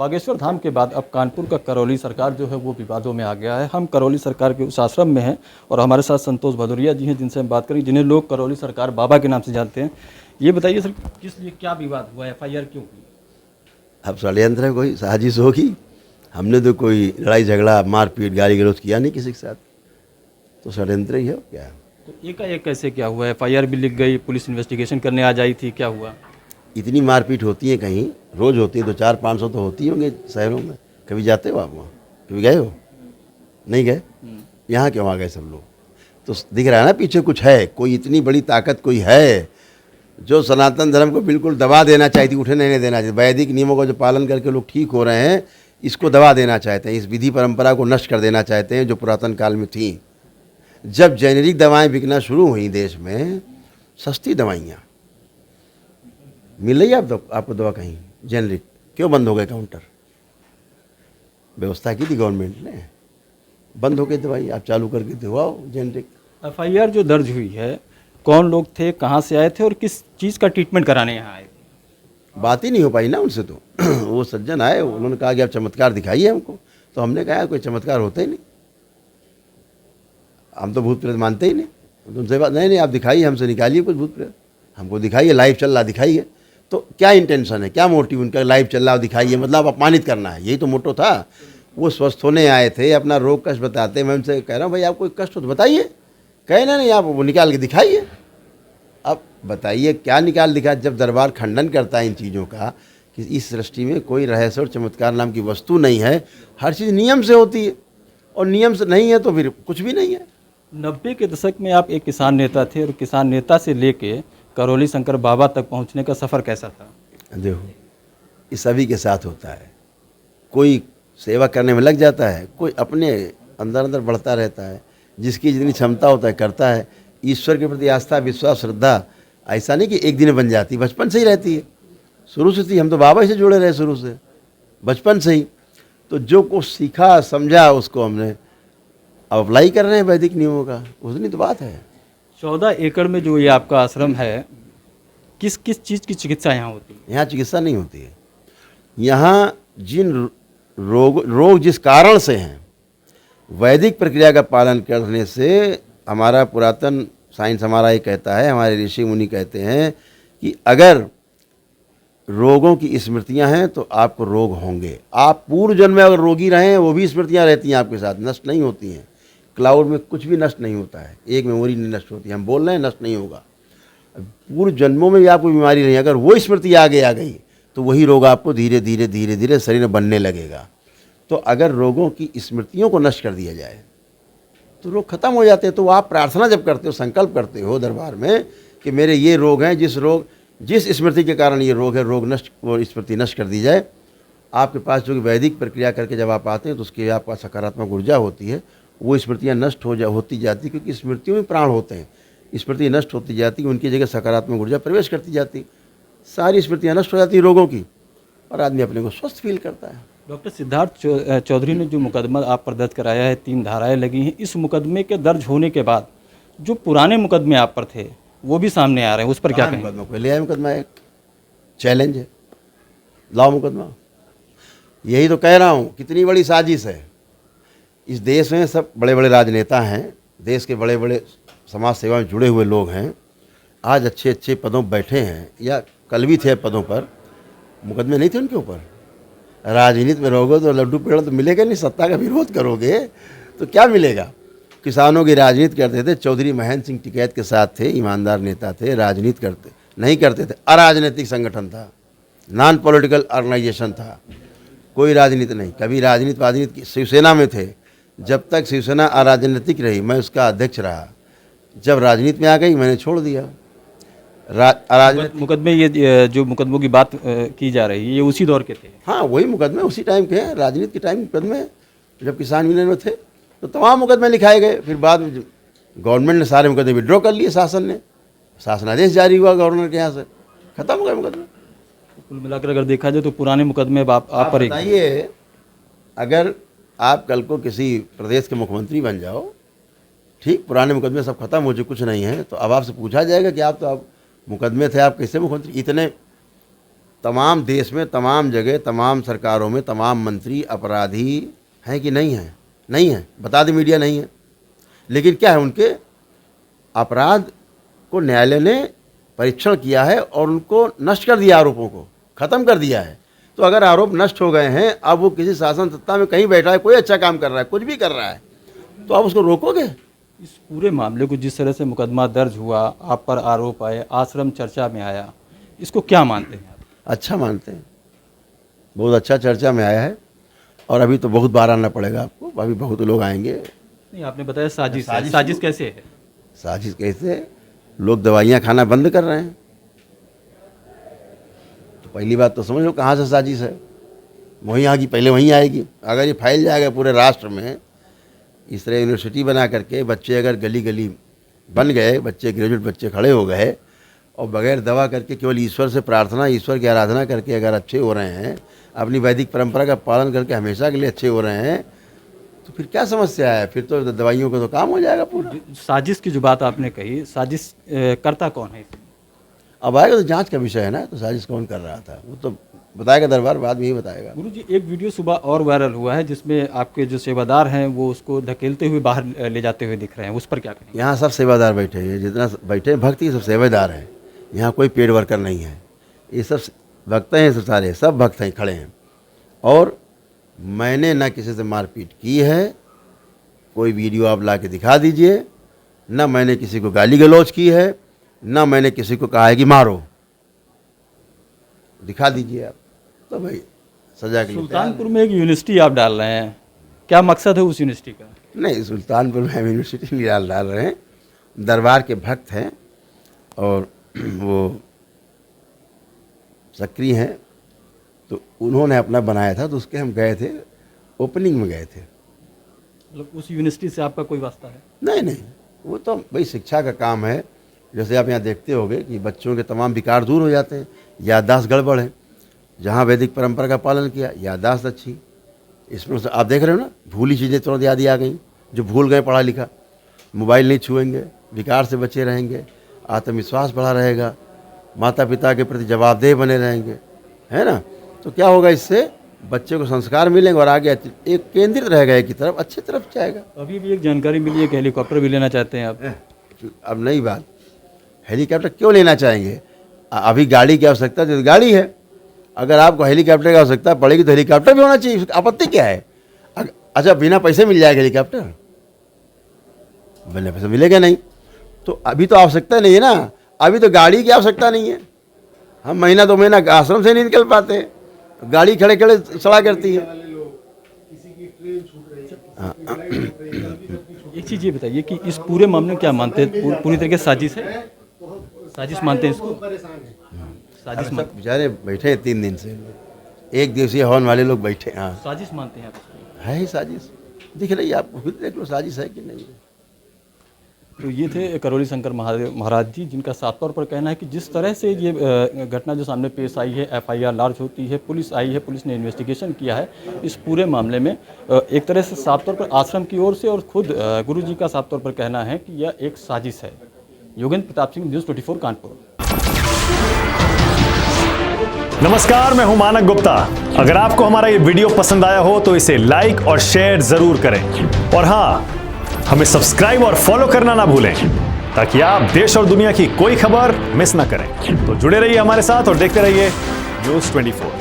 बागेश्वर धाम के बाद अब कानपुर का करौली सरकार जो है वो विवादों में आ गया है। हम करौली सरकार के उस आश्रम में हैं और हमारे साथ संतोष भदौरिया जी हैं जिनसे हम बात करें, जिन्हें लोग करौली सरकार बाबा के नाम से जानते हैं। ये बताइए सर, किस लिए क्या विवाद हुआ, एफआईआर क्यों हुई? अब षड्यंत्र है, कोई साजिश होगी। हमने तो कोई लड़ाई झगड़ा मारपीट गाली गलौज किया नहीं किसी के साथ, तो षड्यंत्र ही है क्या। तो एकाएक कैसे क्या हुआ? एफआईआर भी लिख गई, पुलिस इन्वेस्टिगेशन करने आ जाई थी, क्या हुआ? इतनी मारपीट होती है, कहीं रोज़ होती है, तो 400-500 तो होती होंगे शहरों में। कभी जाते हो आप वहाँ? कभी गए हो? नहीं गए? यहाँ क्यों आ गए सब लोग? तो दिख रहा है ना पीछे कुछ है, कोई इतनी बड़ी ताकत कोई है जो सनातन धर्म को बिल्कुल दबा देना चाहती, उठे नहीं देना चाहिए। वैदिक नियमों का जो पालन करके लोग ठीक हो रहे हैं, इसको दबा देना चाहते हैं, इस विधि परंपरा को नष्ट कर देना चाहते हैं जो पुरातन काल में थी। जब जेनेरिक दवाएं बिकना शुरू हुई देश में, सस्ती दवाइयाँ मिल रही है आपको दवा कहीं जेनेरिक, क्यों बंद हो गए काउंटर? व्यवस्था की थी गवर्नमेंट ने, बंद हो गई दवाई, आप चालू करके दवाओ जेनेरिक। एफआईआर जो दर्ज हुई है, कौन लोग थे, कहाँ से आए थे और किस चीज़ का ट्रीटमेंट कराने यहाँ आए थे? बात ही नहीं हो पाई ना उनसे तो वो सज्जन आए, उन्होंने कहा कि आप चमत्कार दिखाइए हमको, तो हमने कहा कोई चमत्कार होता ही नहीं, हम तो भूत प्रेत मानते ही नहीं। तो उनसे बात नहीं, आप दिखाइए, हमसे निकालिए कुछ भूत प्रेत, हमको दिखाइए, लाइव चल रहा दिखाइए। तो क्या इंटेंशन है, क्या मोटिव उनका? लाइव चल रहा दिखाइए मतलब अपमानित करना है, यही तो मोटो था। वो स्वस्थ होने आए थे, अपना रोग कष्ट बताते, मैं उनसे कह रहा हूँ भाई आप कोई कष्ट हो तो बताइए, कहे ना नहीं आप वो निकाल के दिखाइए। अब बताइए क्या निकाल दिखा, जब दरबार खंडन करता है इन चीज़ों का कि इस सृष्टि में कोई रहस्य और चमत्कार नाम की वस्तु नहीं है, हर चीज़ नियम से होती है, और नियम से नहीं है तो फिर कुछ भी नहीं है। 90 के दशक में आप एक किसान नेता थे और किसान नेता से लेके करौली शंकर बाबा तक पहुंचने का सफ़र कैसा था? देखो, ये सभी के साथ होता है, कोई सेवा करने में लग जाता है, कोई अपने अंदर अंदर बढ़ता रहता है, जिसकी जितनी क्षमता होता है करता है। ईश्वर के प्रति आस्था, विश्वास, श्रद्धा ऐसा नहीं कि एक दिन बन जाती, बचपन से ही रहती है, शुरू से थी। हम तो बाबा से जुड़े रहे शुरू से, बचपन से ही। तो जो कुछ सीखा समझा उसको हमने अब अप्लाई कर रहे हैं वैदिक नियमों का, उतनी तो बात है। 14 एकड़ में जो ये आपका आश्रम है, किस किस चीज़ की चिकित्सा यहाँ होती है? यहाँ चिकित्सा नहीं होती है। यहाँ जिन रोग जिस कारण से हैं, वैदिक प्रक्रिया का पालन करने से, हमारा पुरातन साइंस हमारा ये कहता है, हमारे ऋषि मुनि कहते हैं कि अगर रोगों की स्मृतियां हैं तो आपको रोग होंगे। आप पूर्व जन्म में अगर रोगी रहे हैं, वो भी स्मृतियां रहती हैं आपके साथ, नष्ट नहीं होती हैं। क्लाउड में कुछ भी नष्ट नहीं होता है, एक मेमोरी नहीं नष्ट होती है। हम बोल रहे हैं नष्ट नहीं होगा, पूर्व जन्मों में भी आपको बीमारी नहीं, अगर वो स्मृति आगे आ गई तो वही रोग आपको धीरे धीरे धीरे धीरे शरीर में बनने लगेगा। तो अगर रोगों की स्मृतियों को नष्ट कर दिया जाए तो रोग खत्म हो जाते हैं। तो आप प्रार्थना जब करते हो, संकल्प करते हो दरबार में कि मेरे ये रोग हैं, जिस स्मृति के कारण ये रोग है, रोग नष्ट, वो स्मृति नष्ट कर दी जाए। आपके पास जो कि वैदिक प्रक्रिया करके जब आप आते हैं तो उसकी आपका सकारात्मक ऊर्जा होती है, वो स्मृतियाँ नष्ट होती जाती, क्योंकि स्मृतियों में प्राण होते हैं। स्मृति नष्ट होती जाती, उनकी जगह सकारात्मक ऊर्जा प्रवेश करती जाती, सारी स्मृतियाँ नष्ट हो जाती रोगों की, और आदमी अपने को स्वस्थ फील करता है। डॉक्टर सिद्धार्थ चौधरी ने जो मुकदमा आप पर दर्ज कराया है, 3 धाराएं लगी हैं। इस मुकदमे के दर्ज होने के बाद जो पुराने मुकदमे आप पर थे वो भी सामने आ रहे हैं, उस पर क्या कहें? मुकदमा पहले आया, मुकदमा एक चैलेंज है, लाओ मुकदमा। यही तो कह रहा हूँ, कितनी बड़ी साजिश है। इस देश में सब बड़े बड़े राजनेता हैं, देश के बड़े बड़े समाज सेवा में जुड़े हुए लोग हैं, आज अच्छे अच्छे पदों पर बैठे हैं, या कल भी थे पदों पर, मुकदमे नहीं थे उनके ऊपर। राजनीति में रहोगे तो लड्डू पेड़ा तो मिलेगा नहीं, सत्ता का विरोध करोगे तो क्या मिलेगा। किसानों की राजनीति करते थे, चौधरी महेंद्र सिंह टिकैत के साथ थे, ईमानदार नेता थे, राजनीति नहीं करते थे। अराजनीतिक संगठन था, नॉन पॉलिटिकल ऑर्गेनाइजेशन था, कोई राजनीति नहीं। कभी राजनीति शिवसेना में थे, जब तक शिवसेना अराजनीतिक रही मैं उसका अध्यक्ष रहा। जब राजनीति में आ गई मैंने छोड़ दिया। मुकदमे, ये जो मुकदमों की बात की जा रही है, ये उसी दौर के थे? हाँ, वही मुकदमे उसी टाइम के हैं, राजनीति के टाइम मुकदमे। जब किसान यूनियन में थे तो तमाम मुकदमे लिखाए गए। फिर बाद में गवर्नमेंट ने सारे मुकदमे विड्रॉ कर लिए, शासन ने शासनादेश जारी हुआ गवर्नर के यहाँ से, खत्म हो गए मुकदमे। कुल मिलाकर अगर देखा जाए तो पुराने मुकदमे आप पर बताइए, अगर आप कल को किसी प्रदेश के मुख्यमंत्री बन जाओ, ठीक, पुराने मुकदमे सब खत्म हो चुके, कुछ नहीं है, तो अब आपसे पूछा जाएगा कि आप मुकदमे थे, आप कैसे मुख्यमंत्री? इतने तमाम देश में, तमाम जगह, तमाम सरकारों में तमाम मंत्री अपराधी हैं कि नहीं हैं? नहीं है, बता दें मीडिया नहीं है। लेकिन क्या है, उनके अपराध को न्यायालय ने परीक्षण किया है और उनको नष्ट कर दिया, आरोपों को ख़त्म कर दिया है। तो अगर आरोप नष्ट हो गए हैं, अब वो किसी शासन सत्ता में कहीं बैठा है, कोई अच्छा काम कर रहा है, कुछ भी कर रहा है, तो आप उसको रोकोगे? इस पूरे मामले को जिस तरह से मुकदमा दर्ज हुआ, आप पर आरोप आए, आश्रम चर्चा में आया, इसको क्या मानते हैं आप? अच्छा मानते हैं, बहुत अच्छा चर्चा में आया है और अभी तो बहुत बार आना पड़ेगा आपको, अभी बहुत लोग आएंगे। नहीं, आपने बताया साजिश है। साजिश कैसे है? साजिश कैसे? लोग दवाइयाँ खाना बंद कर रहे हैं। तो पहली बात तो समझ लो कहाँ से साजिश है। वहीं आगे पहले वहीं आएगी। अगर ये फैल जाएगा पूरे राष्ट्र में, इस तरह यूनिवर्सिटी बना करके बच्चे अगर गली गली बन गए, बच्चे ग्रेजुएट बच्चे खड़े हो गए और बगैर दवा करके केवल ईश्वर से प्रार्थना, ईश्वर की आराधना करके अगर अच्छे हो रहे हैं, अपनी वैदिक परंपरा का पालन करके हमेशा के लिए अच्छे हो रहे हैं, तो फिर क्या समस्या है? फिर तो दवाइयों का तो काम हो जाएगा पूरा। साजिश की जो बात आपने कही, साजिश करता कौन है? अब आएगा तो जांच का विषय है ना, तो साजिश कौन कर रहा था वो तो बताएगा दरबार, बाद में ही बताएगा। गुरुजी, एक वीडियो सुबह और वायरल हुआ है जिसमें आपके जो सेवादार हैं वो उसको धकेलते हुए बाहर ले जाते हुए दिख रहे हैं, उस पर क्या कहेंगे? यहाँ सब सेवादार बैठे हैं, जितना बैठे हैं भक्त ही सब सेवादार हैं। यहाँ कोई पेड वर्कर नहीं है, ये सब भक्त हैं, सब सारे सब भक्त हैं, खड़े हैं। और मैंने ना किसी से मारपीट की है, कोई वीडियो आप ला के दिखा दीजिए, ना मैंने किसी को गाली गलौज की है, ना मैंने किसी को कहा है कि मारो, दिखा दीजिए आप, तो भाई सजा के लिए सुल्तानपुर में एक यूनिवर्सिटी आप डाल रहे हैं, क्या मकसद है उस यूनिवर्सिटी का? नहीं, सुल्तानपुर में हम यूनिवर्सिटी नहीं डाल रहे हैं। दरबार के भक्त हैं और वो सक्रिय हैं, तो उन्होंने अपना बनाया था, तो उसके हम गए थे, ओपनिंग में गए थे। मतलब उस यूनिवर्सिटी से आपका कोई वास्ता है? नहीं नहीं, वो तो भाई शिक्षा का काम है। जैसे आप यहाँ देखते होंगे कि बच्चों के तमाम विकार दूर हो जाते हैं, याददाश्त गड़बड़ है, जहाँ वैदिक परंपरा का पालन किया याददाश्त अच्छी। इसमें आप देख रहे हो ना, भूली चीज़ें तुरंत याद ही आ गई, जो भूल गए पढ़ा लिखा। मोबाइल नहीं छुएंगे, विकार से बचे रहेंगे, आत्मविश्वास बढ़ा रहेगा, माता पिता के प्रति जवाबदेह बने रहेंगे, है ना। तो क्या होगा, इससे बच्चे को संस्कार मिलेंगे और आगे एक केंद्रित रहेगा, एक की तरफ, अच्छी तरफ जाएगा। अभी भी एक जानकारी मिली है कि हेलीकॉप्टर भी लेना चाहते हैं आप। अब नई बात, हेलीकॉप्टर क्यों लेना चाहेंगे? अभी गाड़ी की आवश्यकता तो गाड़ी है, अगर आपको हेलीकॉप्टर की आवश्यकता पड़ेगी तो हेलीकॉप्टर भी होना चाहिए, आपत्ति क्या है? अच्छा, बिना पैसे मिल जाएगा हेलीकॉप्टर? बिना पैसे मिलेगा नहीं। तो अभी तो आवश्यकता नहीं है ना, अभी तो गाड़ी की आवश्यकता नहीं है। हम महीना 2 महीना आश्रम से नहीं निकल पाते, गाड़ी खड़े खड़े सड़ा करती है। एक चीज़ ये बताइए कि इस पूरे मामले में क्या मानते हैं? पूरी तरीके से साजिश है? साजिश मानते हैं इसको? साजिश सब बेचारे बैठे हैं 3 दिन से, एक दिवसीय हवन वाले लोग बैठे। हाँ, साजिश मानते हैं आप इसको? है ही साजिश, दिख रही है आपको, खुद देख लो साजिश है कि नहीं है। तो ये थे करौली शंकर महाराज जी, जिनका साफ तौर पर कहना है कि जिस तरह से ये घटना जो सामने पेश आई है, FIR लार्ज होती है, पुलिस आई है, पुलिस ने इन्वेस्टिगेशन किया है इस पूरे मामले में, एक तरह से साफ तौर पर आश्रम की ओर से और खुद गुरु जी का साफ तौर पर कहना है कि यह एक साजिश है। योगेंद्र प्रताप सिंह, न्यूज़ 24 कानपुर। नमस्कार, मैं हूं मानक गुप्ता। अगर आपको हमारा ये वीडियो पसंद आया हो तो इसे लाइक और शेयर जरूर करें, और हाँ, हमें सब्सक्राइब और फॉलो करना ना भूलें, ताकि आप देश और दुनिया की कोई खबर मिस ना करें। तो जुड़े रहिए हमारे साथ और देखते रहिए न्यूज़ 24।